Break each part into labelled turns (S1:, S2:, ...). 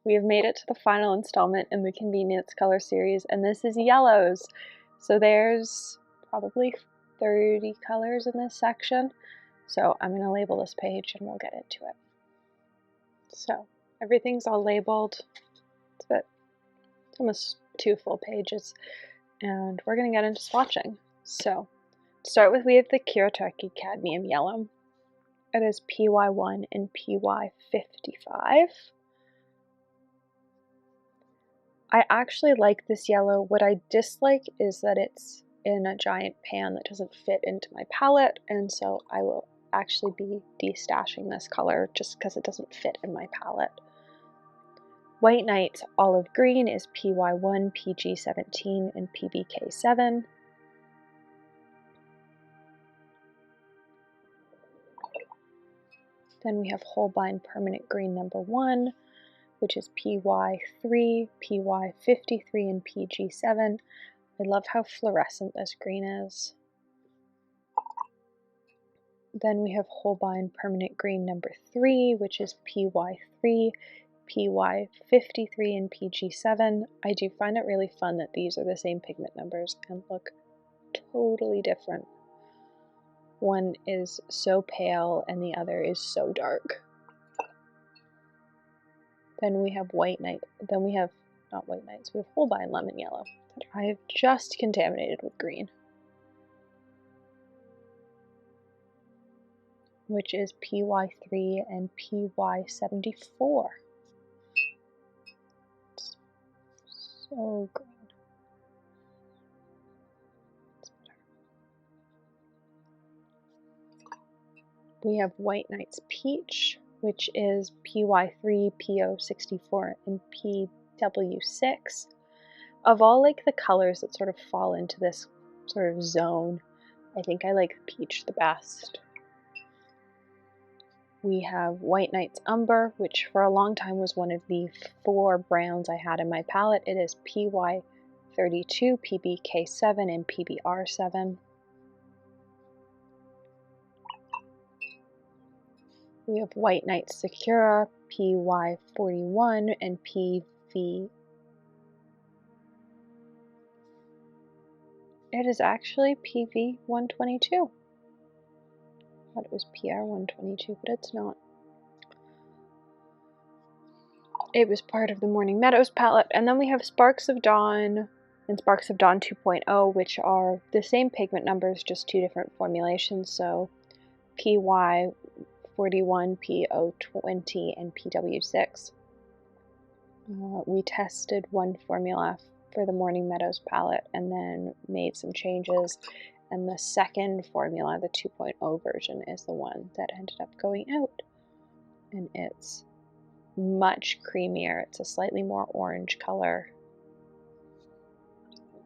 S1: we have made it to the final installment in the convenience color series, and this is yellows. So there's probably 30 colors in this section. So I'm going to label this page and we'll get into it. So everything's all labeled. It's almost 2 full pages, and we're going to get into swatching. So to start with, we have the Kuretake Cadmium Yellow. It is PY1 and PY55. I actually like this yellow. What I dislike is that it's in a giant pan that doesn't fit into my palette, and so I will actually be destashing this color just because it doesn't fit in my palette. White Knight's Olive Green is PY1, PG17, and PBK7. Then we have Holbein Permanent Green number 1, which is PY3, PY53, and PG7. I love how fluorescent this green is. Then we have Holbein Permanent Green number 3, which is PY3, PY53, and PG7. I do find it really fun that these are the same pigment numbers and look totally different. One is so pale and the other is so dark. Then we have White Knight. Then we have, not White Knights, we have Holbein Lemon Yellow that I have just contaminated with green, which is PY3 and PY74. It's so green. We have White Knight's Peach, which is PY3, PO64, and PW6. Of all like the colors that sort of fall into this sort of zone, I think I like Peach the best. We have White Knight's Umber, which for a long time was one of the 4 browns I had in my palette. It is PY32, PBK7, and PBR7. We have White Knight's Sakura, PY41, and PV. It is actually PV122. I thought it was PR122, but it's not. It was part of the Morning Meadows palette. And then we have Sparks of Dawn and Sparks of Dawn 2.0, which are the same pigment numbers, just 2 different formulations. So PY41, PO20, and PW6. We tested one formula for the Morning Meadows palette and then made some changes, and the second formula, the 2.0 version, is the one that ended up going out, and it's much creamier. It's a slightly more orange color.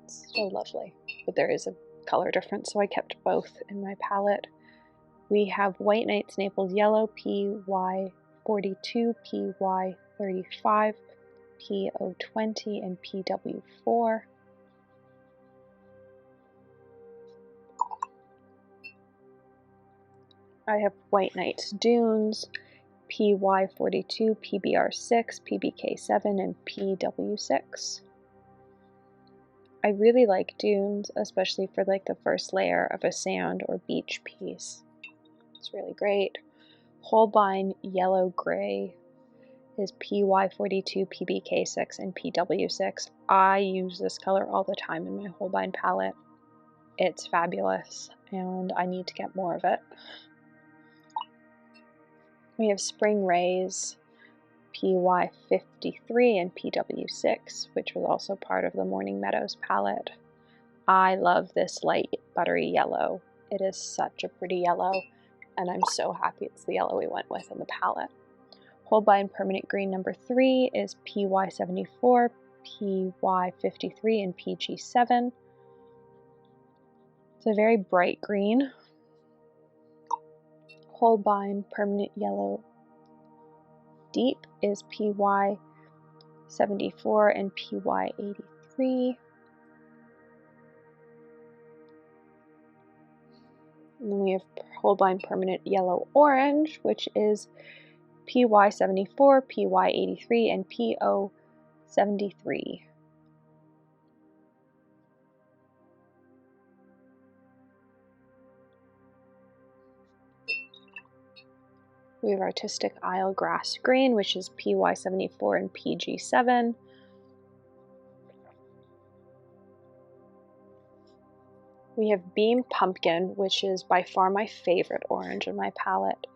S1: It's so lovely, but there is a color difference, so I kept both in my palette. We have White Knight's Naples Yellow, PY42, PY35, PO20, and PW4. I have White Knight's Dunes, PY42, PBR6, PBK7, and PW6. I really like Dunes, especially for like the first layer of a sand or beach piece. It's really great. Holbein Yellow Gray is PY42, PBK6, and PW6. I use this color all the time in my Holbein palette. It's fabulous, and I need to get more of it. We have Spring Rays, PY53, and PW6, which was also part of the Morning Meadows palette. I love this light buttery yellow. It is such a pretty yellow, and I'm so happy it's the yellow we went with in the palette. Holbein Permanent Green number 3 is PY74, PY53, and PG7. It's a very bright green. Holbein Permanent Yellow Deep is PY74 and PY83. And then we have Holbein Permanent Yellow Orange, which is PY74, PY83, and PO73. We have Artistic Isle Grass Green, which is PY74 and PG7. We have Beam Pumpkin, which is by far my favorite orange in my palette,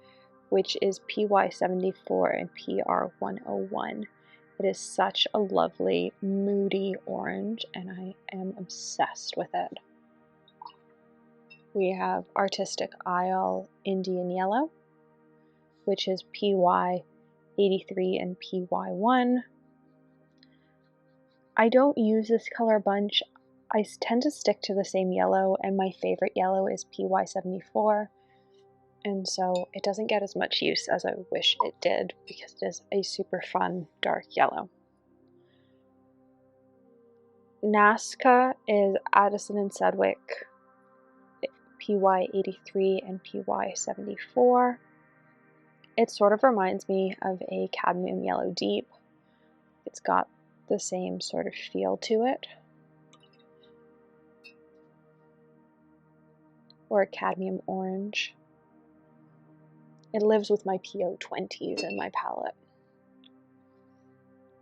S1: which is PY74 and PR101. It is such a lovely, moody orange, and I am obsessed with it. We have Artistic Isle Indian Yellow, which is PY83 and PY1. I don't use this color a bunch. I tend to stick to the same yellow, and my favorite yellow is PY74, and so it doesn't get as much use as I wish it did because it is a super fun dark yellow. Nazca is Addison and Sedgwick, PY83 and PY74. It sort of reminds me of a Cadmium Yellow Deep. It's got the same sort of feel to it. Or a Cadmium Orange. It lives with my PO20s in my palette.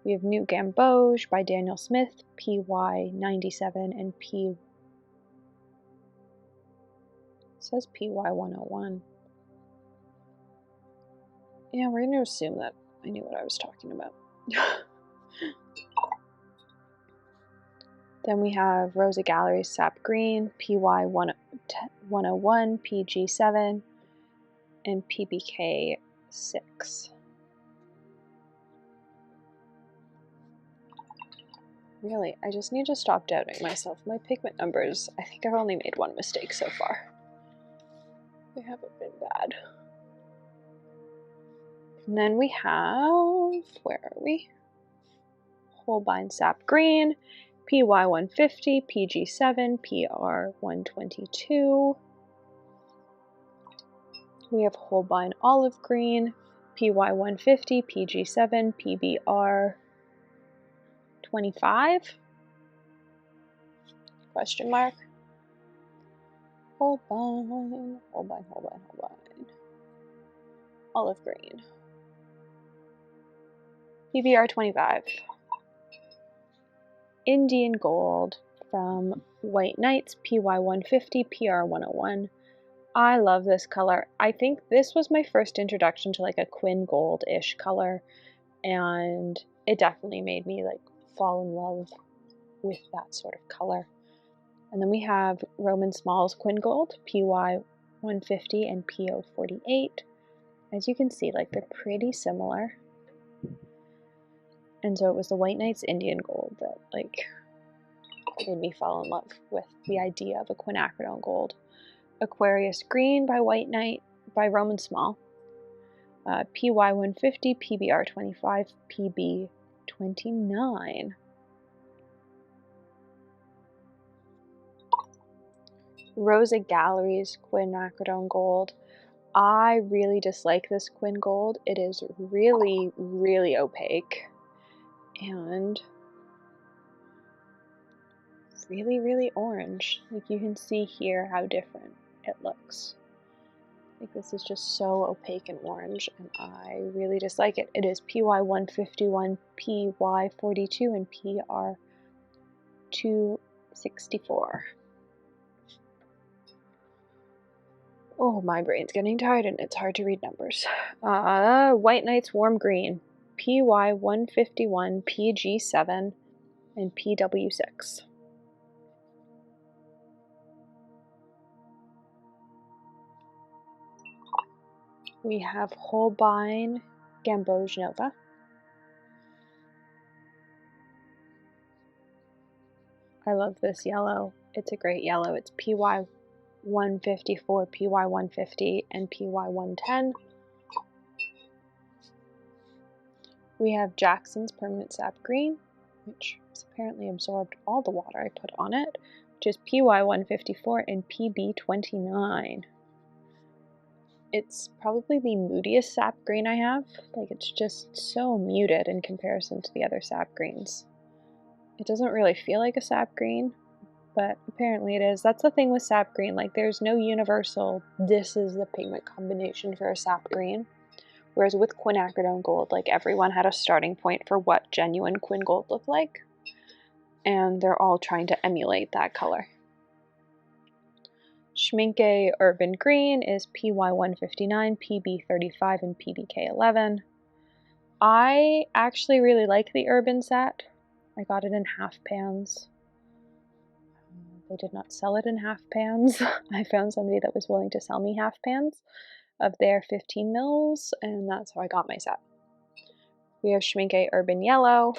S1: We have New Gamboge by Daniel Smith, PY97 and it says PY101. Yeah, we're going to assume that I knew what I was talking about. Then we have Rosa Gallery's Sap Green, PY101, PG7, and PBK6. Really, I just need to stop doubting myself. My pigment numbers, I think I've only made one mistake so far. They haven't been bad. And then we have, where are we? Holbein Sap Green, PY150, PG7, PR122. We have Holbein Olive Green, PY150, PG7, PBR25? Question mark. Holbein. Olive Green. PBR25. Indian Gold from White Knights, PY150, PR101. I love this color. I think this was my first introduction to like a Quin Gold-ish color, and it definitely made me like fall in love with that sort of color. And then we have Roman Smalls Quin Gold, PY150 and PO48. As you can see, like they're pretty similar. And so it was the White Knights Indian Gold that like made me fall in love with the idea of a quinacridone gold. Aquarius Green by White Knight by Roman Small, PY150, PBR25, PB29. Rosa Gallery's quinacridone gold. I really dislike this Quin Gold. It is really, really opaque and really, really orange. Like you can see here how different it looks. Like this is just so opaque and orange, and I really dislike it. It is PY151, PY42, and PR264. Oh, my brain's getting tired and it's hard to read numbers. White Knights Warm Green, PY151, PG7, and PW6. We have Holbein Gamboge Nova. I love this yellow. It's a great yellow. It's PY154, PY150, and PY110. We have Jackson's Permanent Sap Green, which has apparently absorbed all the water I put on it, which is PY154 and PB29. It's probably the moodiest sap green I have. Like, it's just so muted in comparison to the other sap greens. It doesn't really feel like a sap green, but apparently it is. That's the thing with sap green. Like, there's no universal, this is the pigment combination for a sap green. Whereas with quinacridone gold, like, everyone had a starting point for what genuine quin gold looked like. And they're all trying to emulate that color. Schmincke Urban Green is PY159, PB35, and PBK11. I actually really like the Urban set. I got it in half pans. They did not sell it in half pans. I found somebody that was willing to sell me half pans of their 15 mils, and that's how I got my set. We have Schmincke Urban Yellow,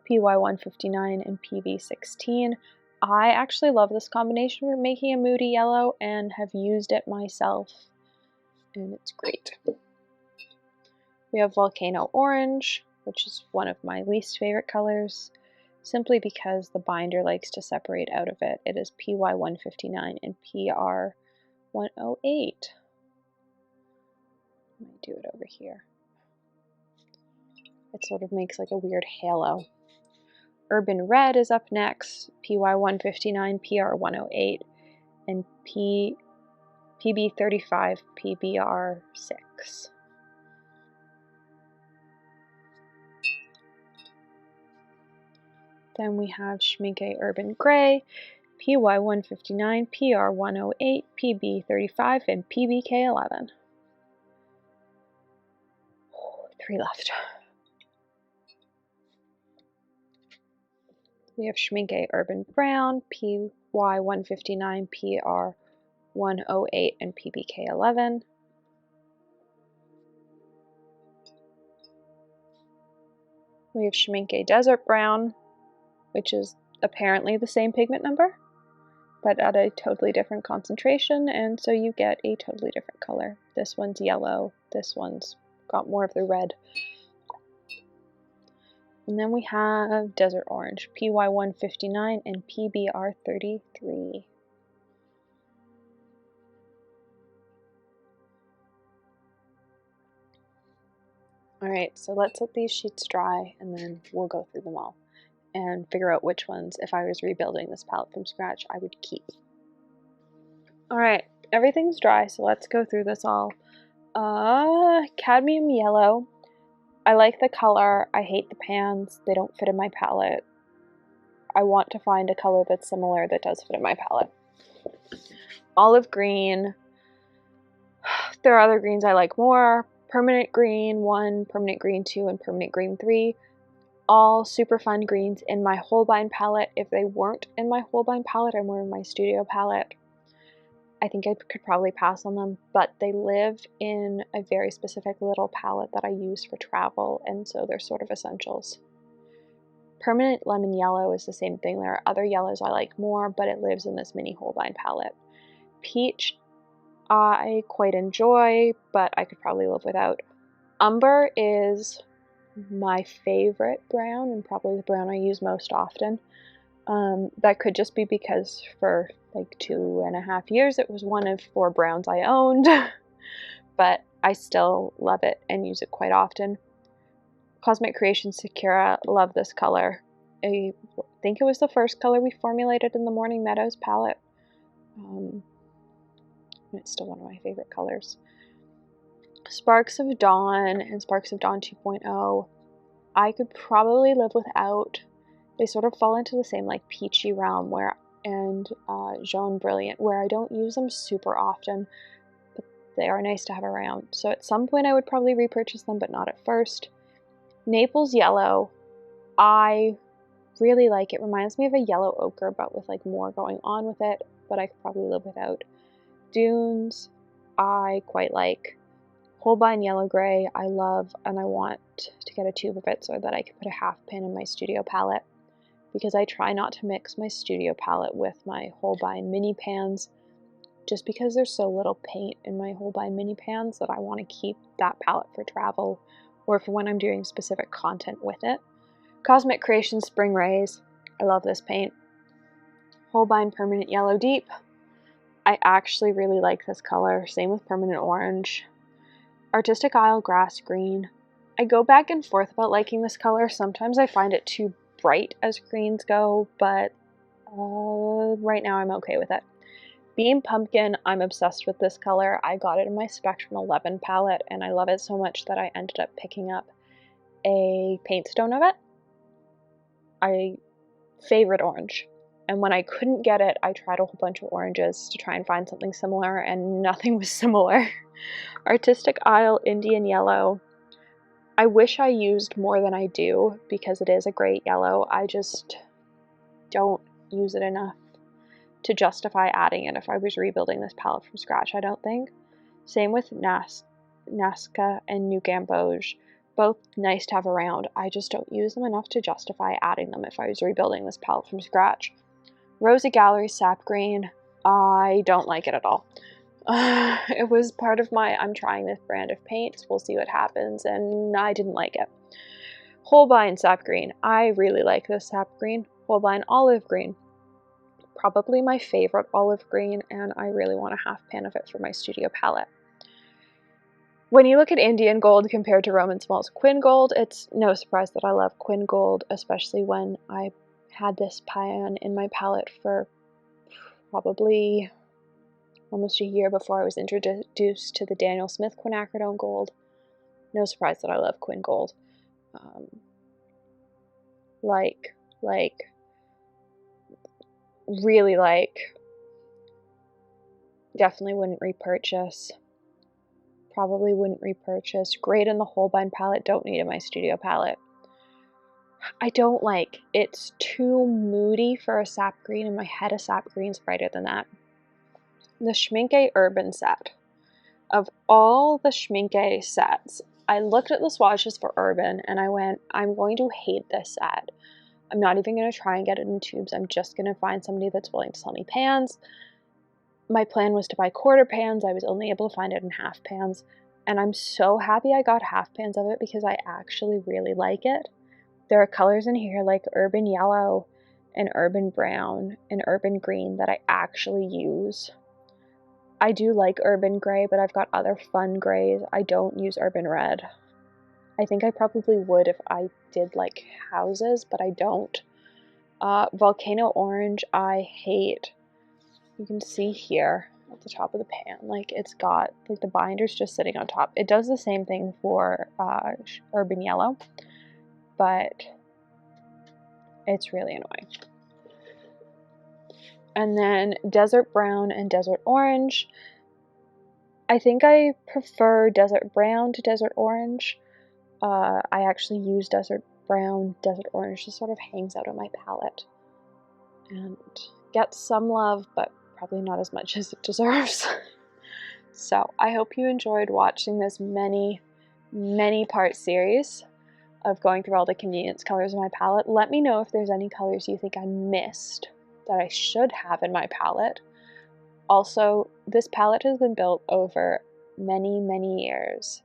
S1: PY159 and PB16. I actually love this combination for making a moody yellow and have used it myself, and it's great. We have Volcano Orange, which is one of my least favorite colors, simply because the binder likes to separate out of it. It is PY159 and PR108. Let me do it over here. It sort of makes like a weird halo. Urban Red is up next, PY159, PR108, and PB35, PBR6. Then we have Schmincke Urban Gray, PY159, PR108, PB35, and PBK11. 3 left. We have Schmincke Urban Brown, PY159, PR108, and PBK11. We have Schmincke Desert Brown, which is apparently the same pigment number, but at a totally different concentration, and so you get a totally different color. This one's yellow, this one's got more of the red. And then we have Desert Orange, PY159 and PBR33. Alright, so let's let these sheets dry and then we'll go through them all and figure out which ones, if I was rebuilding this palette from scratch, I would keep. Alright, everything's dry, so let's go through this all. Cadmium Yellow. I like the color. I hate the pans. They don't fit in my palette. I want to find a color that's similar that does fit in my palette. Olive Green. There are other greens I like more. Permanent Green 1, Permanent Green 2, and Permanent Green 3. All super fun greens in my Holbein palette. If they weren't in my Holbein palette and were in my studio palette, I think I could probably pass on them, but they live in a very specific little palette that I use for travel, and so they're sort of essentials. Permanent Lemon Yellow is the same thing. There are other yellows I like more, but it lives in this mini Holbein palette. Peach, I quite enjoy, but I could probably live without. Umber is my favorite brown, and probably the brown I use most often. That could just be because for like 2.5 years it was one of 4 browns I owned, but I still love it and use it quite often. Cosmic Creations Sakura, love this color. I think it was the first color we formulated in the Morning Meadows palette. It's still one of my favorite colors. Sparks of Dawn and Sparks of Dawn 2.0, I could probably live without. They sort of fall into the same like peachy realm and Jaune Brilliant, where I don't use them super often, but they are nice to have around. So at some point I would probably repurchase them, but not at first. Naples Yellow, I really like. It reminds me of a yellow ochre, but with like more going on with it, but I could probably live without. Dunes, I quite like. Holbein Yellow Gray, I love, and I want to get a tube of it so that I can put a half pan in my studio palette, because I try not to mix my studio palette with my Holbein mini pans, just because there's so little paint in my Holbein mini pans that I want to keep that palette for travel or for when I'm doing specific content with it. Cosmic Creations Spring Rays, I love this paint. Holbein Permanent Yellow Deep, I actually really like this color. Same with Permanent Orange. Artistic Isle Grass Green. I go back and forth about liking this color. Sometimes I find it too bright as greens go, but right now I'm okay with it. Beam Pumpkin, I'm obsessed with this color. I got it in my Spectrum 11 palette, and I love it so much that I ended up picking up a paint stone of it. I favorite orange. And when I couldn't get it, I tried a whole bunch of oranges to try and find something similar, and nothing was similar. Artistic Isle Indian Yellow. I wish I used more than I do because it is a great yellow. I just don't use it enough to justify adding it if I was rebuilding this palette from scratch, I don't think. Same with Nazca and New Gamboge. Both nice to have around. I just don't use them enough to justify adding them if I was rebuilding this palette from scratch. Rosy Gallery Sap Green. I don't like it at all. It was part of my, I'm trying this brand of paints, we'll see what happens, and I didn't like it. Holbein Sap Green. I really like this Sap Green. Holbein Olive Green. Probably my favorite olive green, and I really want a half pan of it for my studio palette. When you look at Indian Gold compared to Roman Smalls Quin Gold, it's no surprise that I love Quin Gold, especially when I had this pan in my palette for probably almost a year before I was introduced to the Daniel Smith Quinacridone Gold. No surprise that I love Quin Gold. Really like. Definitely wouldn't repurchase. Probably wouldn't repurchase. Great in the Holbein palette, don't need in my studio palette. I don't like. It's too moody for a sap green. In my head, a sap green's brighter than that. The Schmincke Urban set. Of all the Schmincke sets, I looked at the swatches for Urban and I went, I'm going to hate this set. I'm not even going to try and get it in tubes. I'm just going to find somebody that's willing to sell me pans. My plan was to buy quarter pans. I was only able to find it in half pans. And I'm so happy I got half pans of it because I actually really like it. There are colors in here like Urban Yellow and Urban Brown and Urban Green that I actually use. I do like Urban Gray, but I've got other fun grays. I don't use Urban Red. I think I probably would if I did like houses, but I don't. Volcano Orange, I hate. You can see here at the top of the pan, like it's got like the binder's just sitting on top. It does the same thing for Urban Yellow, but it's really annoying. And then Desert Brown and Desert Orange. I think I prefer Desert Brown to Desert Orange. I actually use Desert Brown, Desert Orange just sort of hangs out on my palette and gets some love, but probably not as much as it deserves. So I hope you enjoyed watching this many part series of going through all the convenience colors in my palette. Let me know if there's any colors you think I missed that I should have in my palette. Also, this palette has been built over many years.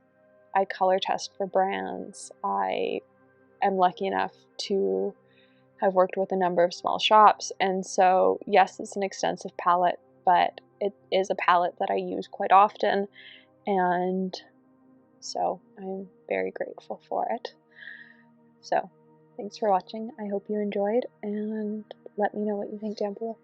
S1: I color test for brands. I am lucky enough to have worked with a number of small shops, and so yes, it's an extensive palette, but it is a palette that I use quite often, and so I'm very grateful for it. So thanks for watching. I hope you enjoyed, and let me know what you think down below.